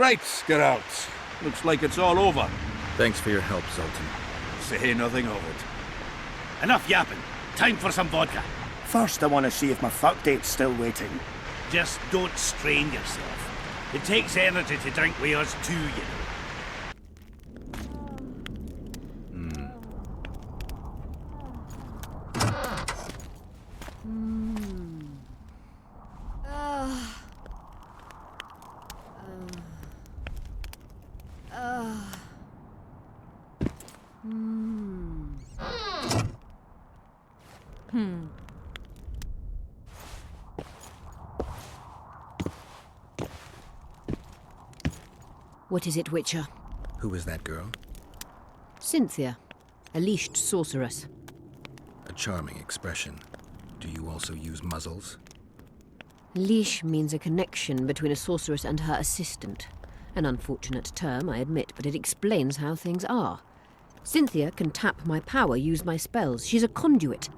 Right, get out. Looks like it's all over. Thanks for your help, Sultan. Say nothing of it. Enough yapping. Time for some vodka. First, I want to see if my fuck date's still waiting. Just don't strain yourself. It takes energy to drink with us too, you know. What is it, Witcher? Who is that girl? Cynthia, a leashed sorceress. A charming expression. Do you also use muzzles? Leash means a connection between a sorceress and her assistant. An unfortunate term, I admit, but it explains how things are. Cynthia can tap my power, use my spells. She's a conduit.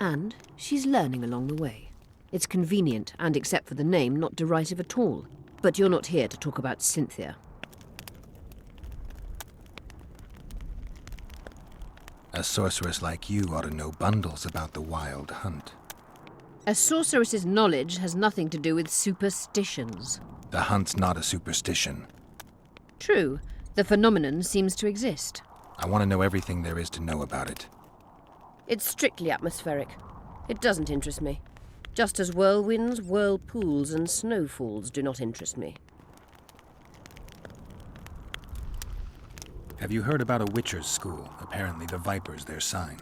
And she's learning along the way. It's convenient, and except for the name, not derisive at all. But you're not here to talk about Cynthia. A sorceress like you ought to know bundles about the wild hunt. A sorceress's knowledge has nothing to do with superstitions. The hunt's not a superstition. True. The phenomenon seems to exist. I want to know everything there is to know about it. It's strictly atmospheric. It doesn't interest me. Just as whirlwinds, whirlpools, and snowfalls do not interest me. Have you heard about a Witcher's school? Apparently the Viper's their sign.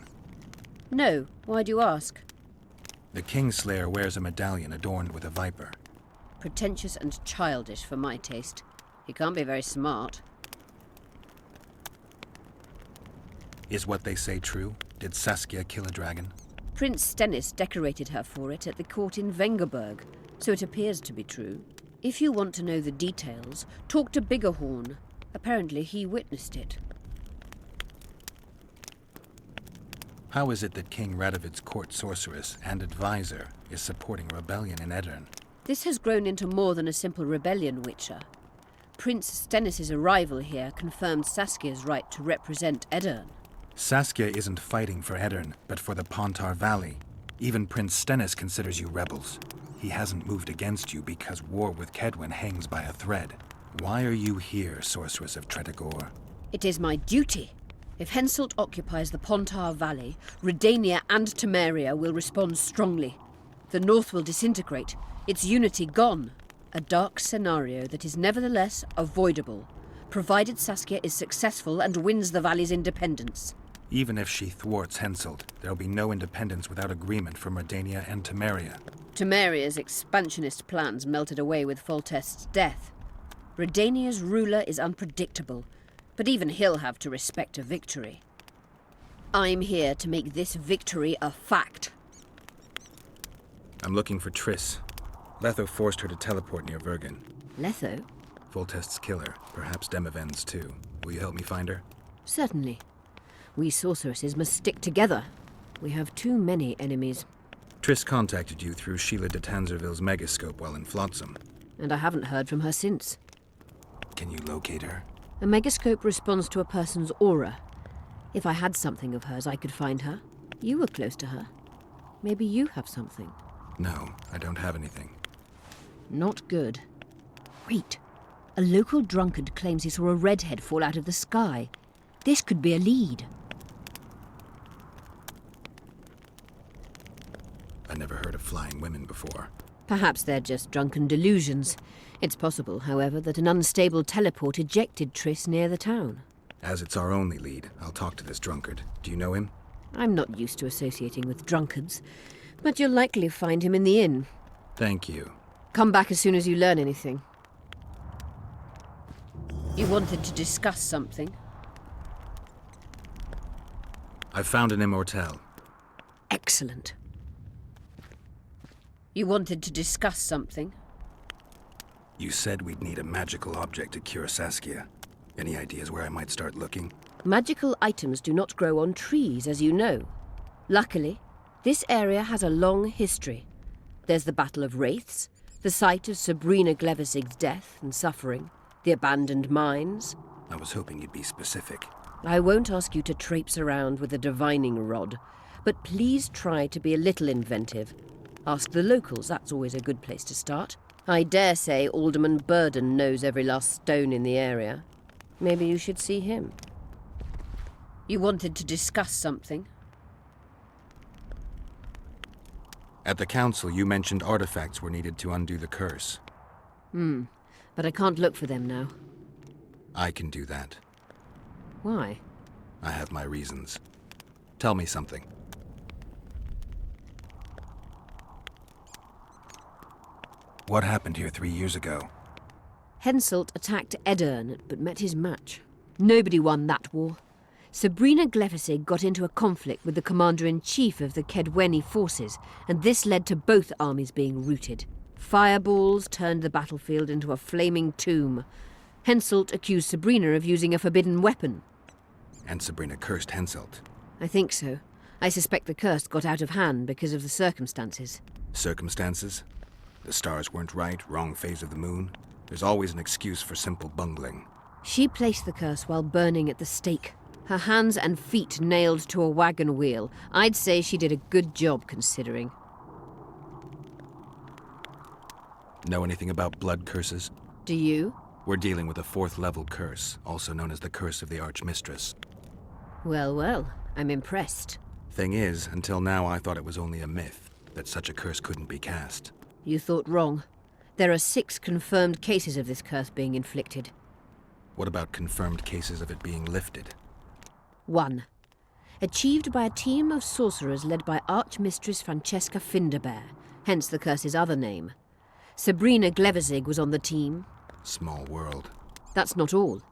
No. Why do you ask? The Kingslayer wears a medallion adorned with a viper. Pretentious and childish for my taste. He can't be very smart. Is what they say true? Did Saskia kill a dragon? Prince Stennis decorated her for it at the court in Vengerberg, so it appears to be true. If you want to know the details, talk to Biggerhorn. Apparently he witnessed it. How is it that King Radovid's court sorceress and advisor is supporting a rebellion in Edirne? This has grown into more than a simple rebellion, Witcher. Prince Stennis' arrival here confirmed Saskia's right to represent Edirne. Saskia isn't fighting for Edirne, but for the Pontar Valley. Even Prince Stennis considers you rebels. He hasn't moved against you because war with Kedwen hangs by a thread. Why are you here, Sorceress of Tretogor? It is my duty. If Henselt occupies the Pontar Valley, Redania and Temeria will respond strongly. The North will disintegrate, its unity gone. A dark scenario that is nevertheless avoidable, provided Saskia is successful and wins the Valley's independence. Even if she thwarts Henselt, there'll be no independence without agreement from Redania and Temeria. Temeria's expansionist plans melted away with Foltest's death. Redania's ruler is unpredictable, but even he'll have to respect a victory. I'm here to make this victory a fact. I'm looking for Triss. Letho forced her to teleport near Vergen. Letho? Foltest's killer, perhaps Demaven's too. Will you help me find her? Certainly. We sorceresses must stick together. We have too many enemies. Triss contacted you through Sheila de Tanzerville's megascope while in Flotsam. And I haven't heard from her since. Can you locate her? A megascope responds to a person's aura. If I had something of hers, I could find her. You were close to her. Maybe you have something. No, I don't have anything. Not good. Wait. A local drunkard claims he saw a redhead fall out of the sky. This could be a lead. I never heard of flying women before. Perhaps they're just drunken delusions. It's possible, however, that an unstable teleport ejected Triss near the town. As it's our only lead, I'll talk to this drunkard. Do you know him? I'm not used to associating with drunkards, but you'll likely find him in the inn. Thank you. Come back as soon as you learn anything. You wanted to discuss something? I've found an immortelle. Excellent. You wanted to discuss something? You said we'd need a magical object to cure Saskia. Any ideas where I might start looking? Magical items do not grow on trees, as you know. Luckily, this area has a long history. There's the Battle of Wraiths, the site of Sabrina Glevisig's death and suffering, The abandoned mines? I was hoping you'd be specific. I won't ask you to traipse around with a divining rod, but please try to be a little inventive. Ask the locals, that's always a good place to start. I dare say Alderman Burden knows every last stone in the area. Maybe you should see him. You wanted to discuss something? At the council, you mentioned artifacts were needed to undo the curse. But I can't look for them now. I can do that. Why? I have my reasons. Tell me something. What happened here 3 years ago? Henselt attacked Edirn, but met his match. Nobody won that war. Sabrina Glefisig got into a conflict with the commander-in-chief of the Kedweni forces, and this led to both armies being routed. Fireballs turned the battlefield into a flaming tomb. Henselt accused Sabrina of using a forbidden weapon. And Sabrina cursed Henselt. I think so. I suspect the curse got out of hand because of the circumstances. Circumstances? The stars weren't right, wrong phase of the moon. There's always an excuse for simple bungling. She placed the curse while burning at the stake. Her hands and feet nailed to a wagon wheel. I'd say she did a good job, considering. Know anything about blood curses? Do you? We're dealing with a 4th level curse, also known as the Curse of the Archmistress. Well, well, I'm impressed. Thing is, until now I thought it was only a myth, that such a curse couldn't be cast. You thought wrong. There are 6 confirmed cases of this curse being inflicted. What about confirmed cases of it being lifted? 1. Achieved by a team of sorcerers led by Archmistress Francesca Finderbear, hence the curse's other name. Sabrina Glevizig was on the team. Small world. That's not all.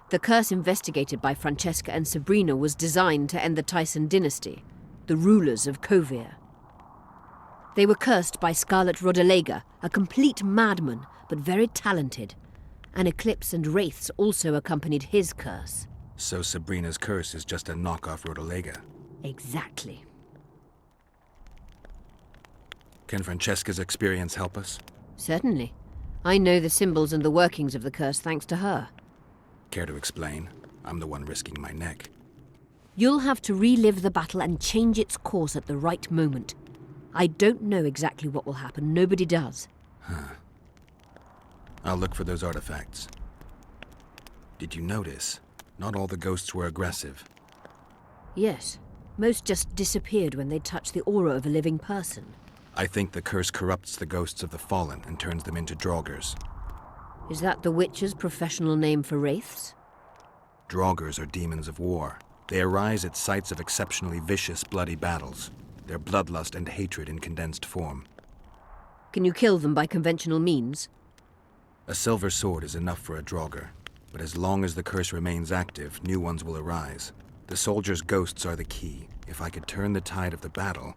The curse investigated by Francesca and Sabrina was designed to end the Tyson dynasty, the rulers of Kovir. They were cursed by Scarlet Rodalega, a complete madman, but very talented. An eclipse and wraiths also accompanied his curse. So Sabrina's curse is just a knockoff Rodalega. Exactly. Can Francesca's experience help us? Certainly. I know the symbols and the workings of the curse thanks to her. Care to explain? I'm the one risking my neck. You'll have to relive the battle and change its course at the right moment. I don't know exactly what will happen. Nobody does. I'll look for those artifacts. Did you notice? Not all the ghosts were aggressive. Yes. Most just disappeared when they touched the aura of a living person. I think the curse corrupts the ghosts of the fallen and turns them into draugrs. Is that the Witcher's professional name for wraiths? Draugrs are demons of war. They arise at sites of exceptionally vicious, bloody battles. Their bloodlust and hatred in condensed form. Can you kill them by conventional means? A silver sword is enough for a draugr, but as long as the curse remains active, new ones will arise. The soldiers' ghosts are the key. If I could turn the tide of the battle...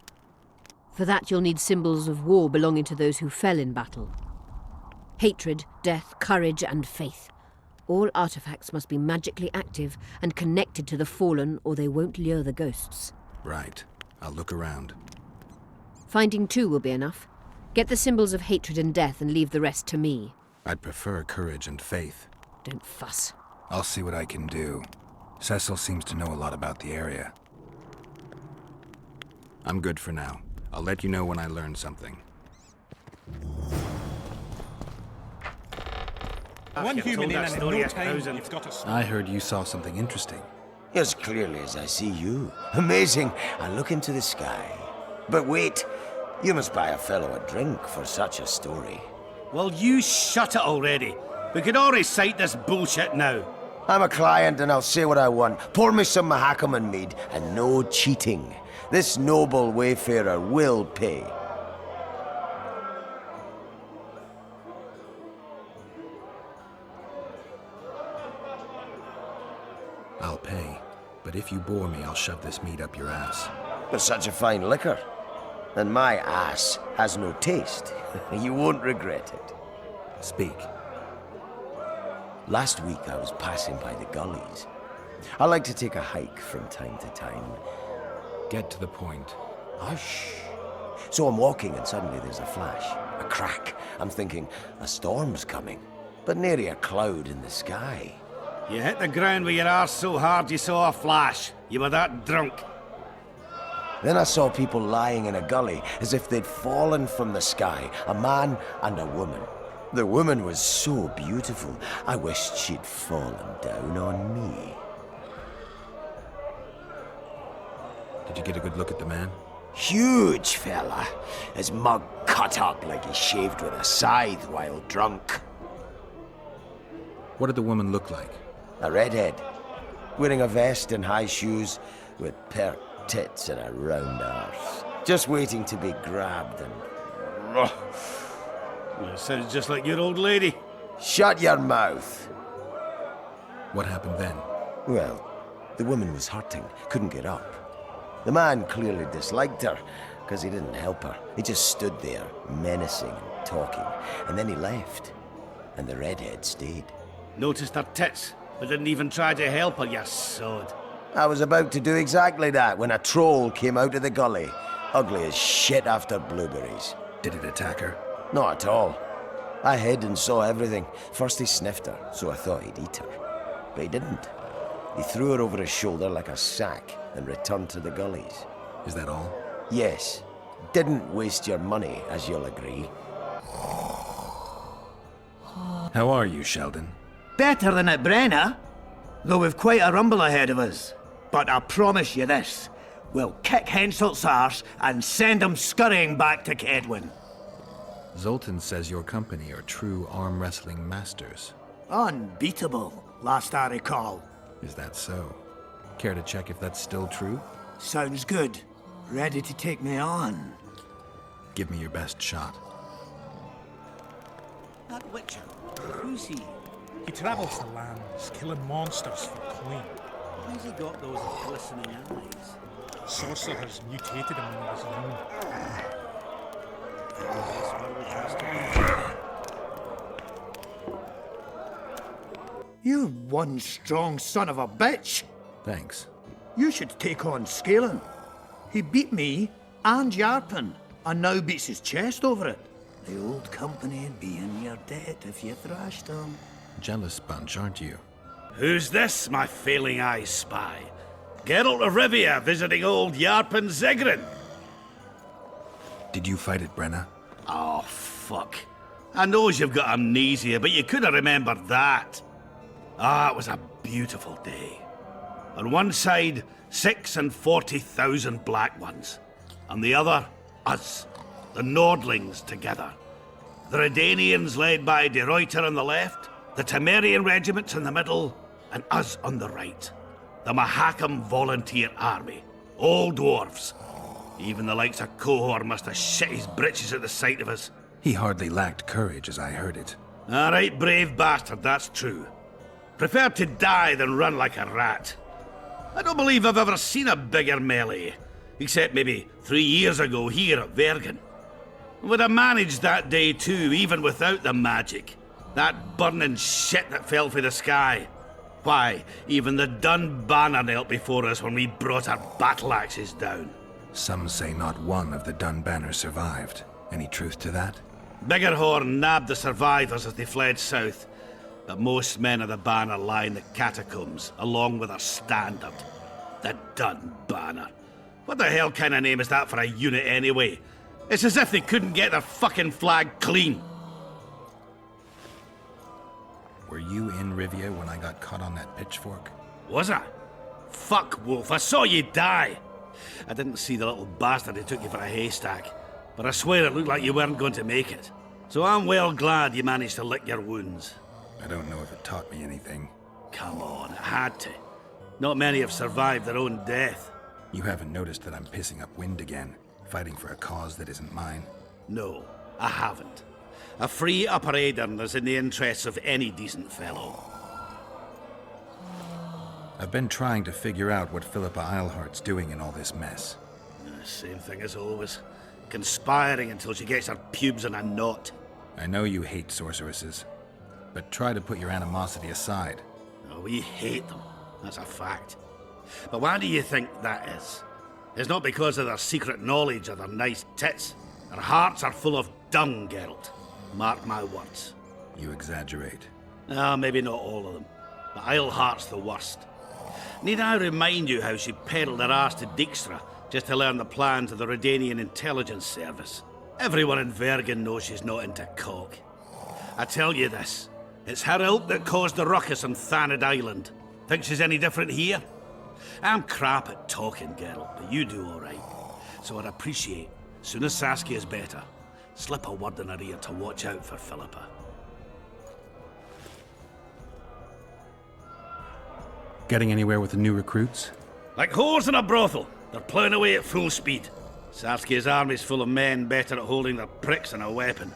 For that you'll need symbols of war belonging to those who fell in battle. Hatred, death, courage, and faith. All artifacts must be magically active and connected to the fallen, or they won't lure the ghosts. Right. I'll look around. Finding 2 will be enough. Get the symbols of hatred and death and leave the rest to me. I'd prefer courage and faith. Don't fuss. I'll see what I can do. Cecil seems to know a lot about the area. I'm good for now. I'll let you know when I learn something. One human in and no time. I heard you saw something interesting. As clearly as I see you. Amazing. I look into the sky. But wait, you must buy a fellow a drink for such a story. Well, you shut it already. We could all recite this bullshit now. I'm a client and I'll say what I want. Pour me some Mahakaman mead and no cheating. This noble wayfarer will pay. I'll pay. But if you bore me, I'll shove this meat up your ass. There's such a fine liquor. And my ass has no taste. You won't regret it. Speak. Last week I was passing by the gullies. I like to take a hike from time to time. Get to the point. Hush. So I'm walking and suddenly there's a flash, a crack. I'm thinking, a storm's coming. but nary a cloud in the sky. You hit the ground with your arse so hard you saw a flash. You were that drunk. Then I saw people lying in a gully as if they'd fallen from the sky, a man and a woman. The woman was so beautiful, I wished she'd fallen down on me. Did you get a good look at the man? Huge fella, his mug cut up like he shaved with a scythe while drunk. What did the woman look like? A redhead, wearing a vest and high shoes with pert tits and a round arse. Just waiting to be grabbed and... Well, it sounds just like your old lady. Shut your mouth! What happened then? Well, the woman was hurting, couldn't get up. The man clearly disliked her, because he didn't help her. He just stood there, menacing and talking, and then he left. And the redhead stayed. Noticed her tits, but didn't even try to help her, you sod. I was about to do exactly that when a troll came out of the gully. Ugly as shit after blueberries. Did it attack her? Not at all. I hid and saw everything. First he sniffed her, so I thought he'd eat her. But he didn't. He threw her over his shoulder like a sack and returned to the gullies. Is that all? Yes. Didn't waste your money, as you'll agree. How are you, Sheldon? Better than at Brenna, though we've quite a rumble ahead of us. But I promise you this, we'll kick Henselt's arse and send him scurrying back to Kedwin. Zoltan says your company are true arm wrestling masters. Unbeatable, last I recall. Is that so? Care to check if that's still true? Sounds good. Ready to take me on? Give me your best shot. That Witcher, who's he? He travels the lands, killing monsters for coin. Why's he got those glistening eyes? Sorcerer has mutated him when he was young. You're one strong son of a bitch. Thanks. You should take on Scalen. He beat me and Yarpen, and now beats his chest over it. The old company'd be in your debt if you thrashed him. Jealous bunch, aren't you? Who's this, my failing eye spy? Geralt of Rivia visiting old Yarpen Zigrin. Did you fight at Brenna? Oh, fuck. I knows you've got amnesia, but you could have remembered that. Ah, it was a beautiful day. On one side, 40,000 black ones. On the other, us, the Nordlings together. The Redanians led by De Ruyter on the left, the Temerian regiments in the middle, and us on the right. The Mahakam Volunteer Army. All dwarves. Even the likes of Cohor must have shit his britches at the sight of us. He hardly lacked courage, as I heard it. A right brave bastard, that's true. Preferred to die than run like a rat. I don't believe I've ever seen a bigger melee, except maybe 3 years ago here at Vergen. Would have managed that day too, even without the magic. That burning shit that fell from the sky. Why, even the Dun banner knelt before us when we brought our battle axes down. Some say not one of the Dun banners survived. Any truth to that? Biggerhorn nabbed the survivors as they fled south, but most men of the banner lie in the catacombs, along with their standard. The Dun banner. What the hell kind of name is that for a unit anyway? It's as if they couldn't get their fucking flag clean. Were you in Rivia when I got caught on that pitchfork? Was I? Fuck, Wolf, I saw you die. I didn't see the little bastard who took you for a haystack, but I swear it looked like you weren't going to make it. So I'm well glad you managed to lick your wounds. I don't know if it taught me anything. Come on, it had to. Not many have survived their own death. You haven't noticed that I'm pissing up wind again, fighting for a cause that isn't mine? No, I haven't. A free Upper Aedirn is in the interests of any decent fellow. I've been trying to figure out what Philippa Eilhart's doing in all this mess. Same thing as always. Conspiring until she gets her pubes in a knot. I know you hate sorceresses, but try to put your animosity aside. Oh, we hate them. That's a fact. But why do you think that is? It's not because of their secret knowledge or their nice tits. Their hearts are full of dung, Geralt. Mark my words. You exaggerate. Ah, maybe not all of them, but Isleheart's the worst. Need I remind you how she peddled her ass to Dijkstra just to learn the plans of the Redanian intelligence service? Everyone in Vergen knows she's not into cock. I tell you this, it's her ilk that caused the ruckus on Thanid Island. Think she's any different here? I'm crap at talking, Geralt, but you do all right. So I'd appreciate, soon as Saskia's better, slip a word in her ear to watch out for Philippa. Getting anywhere with the new recruits? Like whores in a brothel, they're ploughing away at full speed. Saskia's army's full of men better at holding their pricks than a weapon.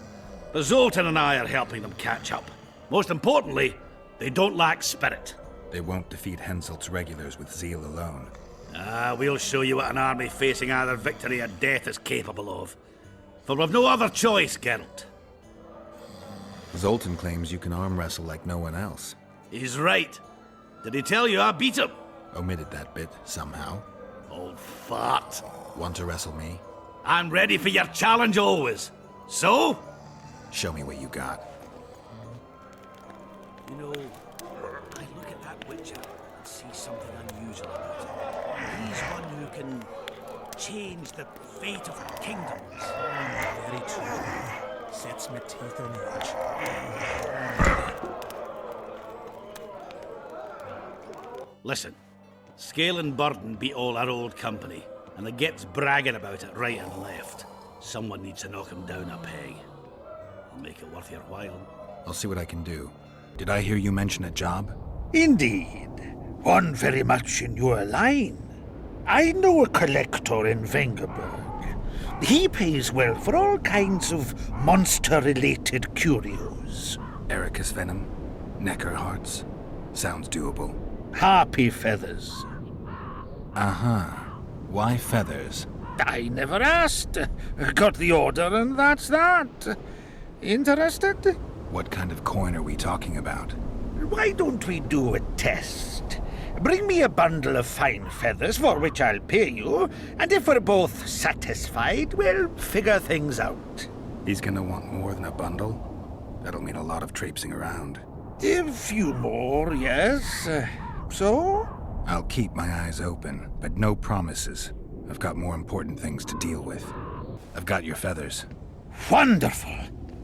But Zoltan and I are helping them catch up. Most importantly, they don't lack spirit. They won't defeat Henselt's regulars with zeal alone. Ah, we'll show you what an army facing either victory or death is capable of. For we've no other choice, Geralt. Zoltan claims you can arm wrestle like no one else. He's right. Did he tell you I beat him? Omitted that bit, somehow. Old fart. Want to wrestle me? I'm ready for your challenge always. So? Show me what you got. You know, I look at that Witcher and see something unusual about him. He's one who can change the fate of kingdoms. Very true. Sets my teeth on edge. Listen, Scale and Burden beat all our old company, and the Git's bragging about it right and left. Someone needs to knock him down a peg. I'll make it worth your while. I'll see what I can do. Did I hear you mention a job? Indeed. One very much in your line. I know a collector in Vengerberg. He pays well for all kinds of monster-related curios. Ericus venom, Necker hearts. Sounds doable. Harpy feathers. Uh-huh. Why feathers? I never asked. Got the order and that's that. Interested? What kind of coin are we talking about? Why don't we do a test? Bring me a bundle of fine feathers for which I'll pay you, and if we're both satisfied, we'll figure things out. He's gonna want more than a bundle? That'll mean a lot of traipsing around. A few more, yes. So? I'll keep my eyes open, but no promises. I've got more important things to deal with. I've got your feathers. Wonderful.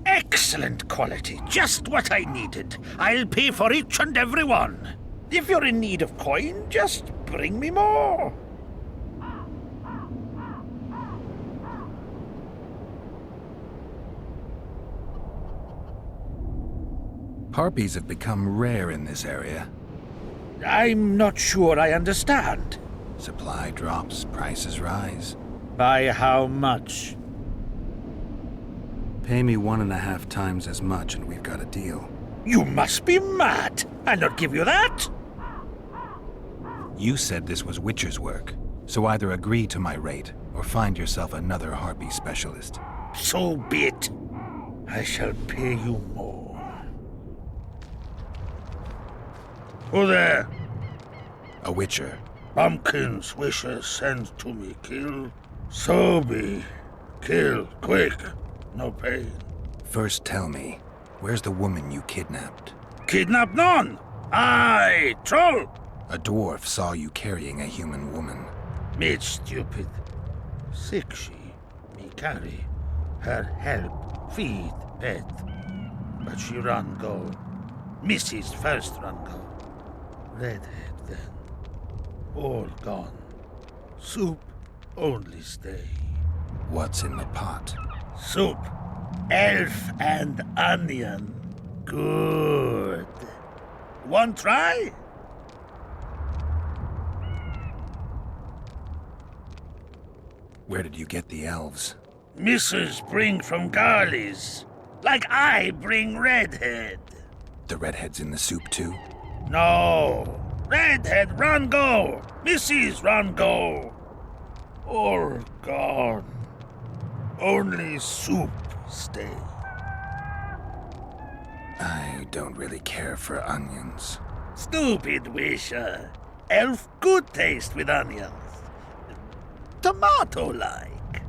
Excellent quality. Just what I needed. I'll pay for each and every one. If you're in need of coin, just bring me more. Harpies have become rare in this area. I'm not sure I understand. Supply drops, prices rise. By how much? Pay me 1.5 times as much and we've got a deal. You must be mad. I'll not give you that. You said this was Witcher's work, so either agree to my rate or find yourself another Harpy specialist. So be it. I shall pay you more. Who there? A Witcher. Pumpkin's wishes sent to me, kill. So be. Kill, quick. No pain. First tell me, where's the woman you kidnapped? Kidnap none! Aye, troll! A dwarf saw you carrying a human woman. Made stupid. Sick she, me carry. Her help, feed, pet. But she run go. Mrs. first run go. Redhead then. All gone. Soup only stay. What's in the pot? Soup. Elf and onion. Good. One try? Where did you get the elves? Mrs. bring from Garley's. Like I bring Redhead. The redhead's in the soup too? No. Redhead run go. Mrs. run go. All gone. Only soup stay. I don't really care for onions. Stupid wisher. Elf good taste with onions. Tomato-like.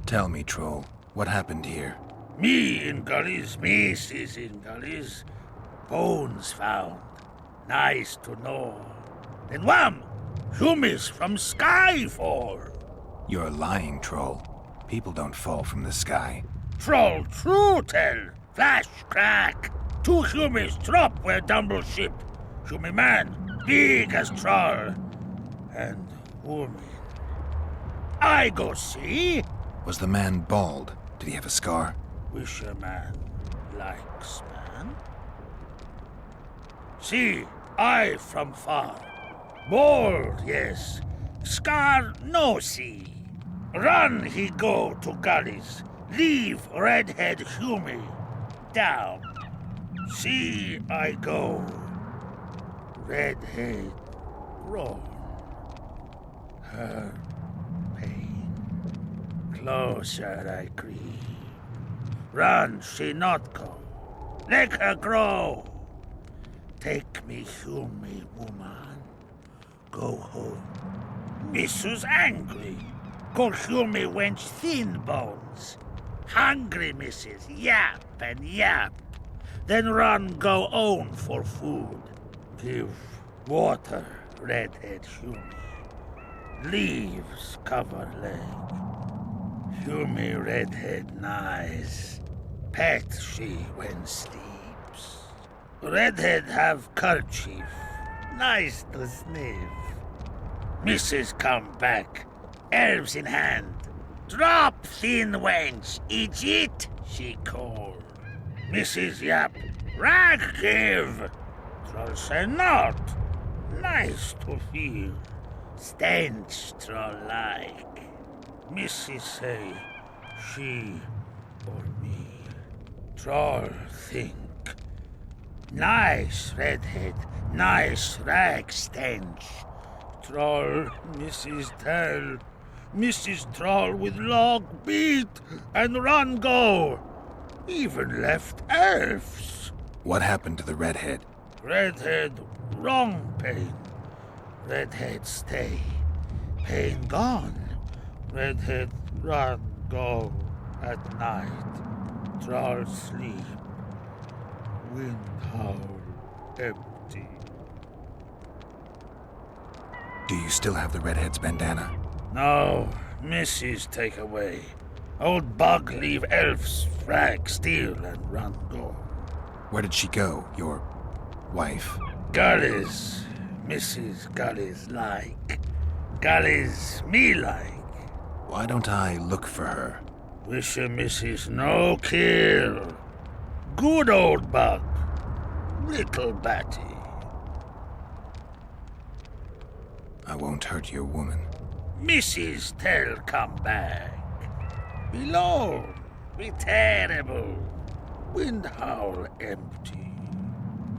Tell me, troll, what happened here? Me in gullies, Mrs. in gullies. Bones found. Nice to know. Then wham! Humans from Skyfall. You're lying, troll. People don't fall from the sky. Troll true tell. Flash crack. 2 humans drop where dumble ship. Human man, big as troll. And woman. I go see. Was the man bald? Did he have a scar? Wish a man likes man. See, I from far. Bold, yes. Scar no see. Run he go to gullies. Leave redhead Hume down. See I go. Redhead grown. Her pain. Closer I creep. Run she not go. Let her grow. Take me Hume woman. Go home. Missus angry. Call Hume wench thin bones. Hungry missus, yap and yap. Then run go own for food. Give water, redhead Hume. Leaves cover leg. Hume redhead nice. Pet she when sleeps. Redhead have kerchief. Nice to sniff. Mrs. come back. Elves in hand. Drop thin wench. Eat, she called. Mrs. Yap. Rag give. Troll say not. Nice to feel. Stench troll like. Mrs. say she or me. Troll think. Nice redhead. Nice rag stench. Troll, Mrs. Tell. Mrs. Troll with log beat and run go. Even left elves. What happened to the redhead? Redhead, wrong pain. Redhead stay. Pain gone. Redhead run go at night. Troll sleep. Wind howl empty. Do you still have the redhead's bandana? No, Mrs. take away. Old bug leave elves frag steal and run go. Where did she go, your wife? Gullies, Mrs. Gullies like. Gullies me like. Why don't I look for her? Wish a Mrs. no kill. Good old bug. Little batty. I won't hurt your woman. Mrs. Tell come back. Be lone, be terrible. Wind howl empty.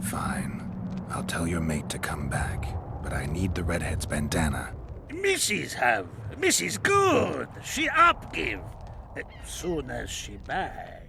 Fine. I'll tell your mate to come back, but I need the redhead's bandana. Mrs. have. Mrs. good. She up give. Soon as she back.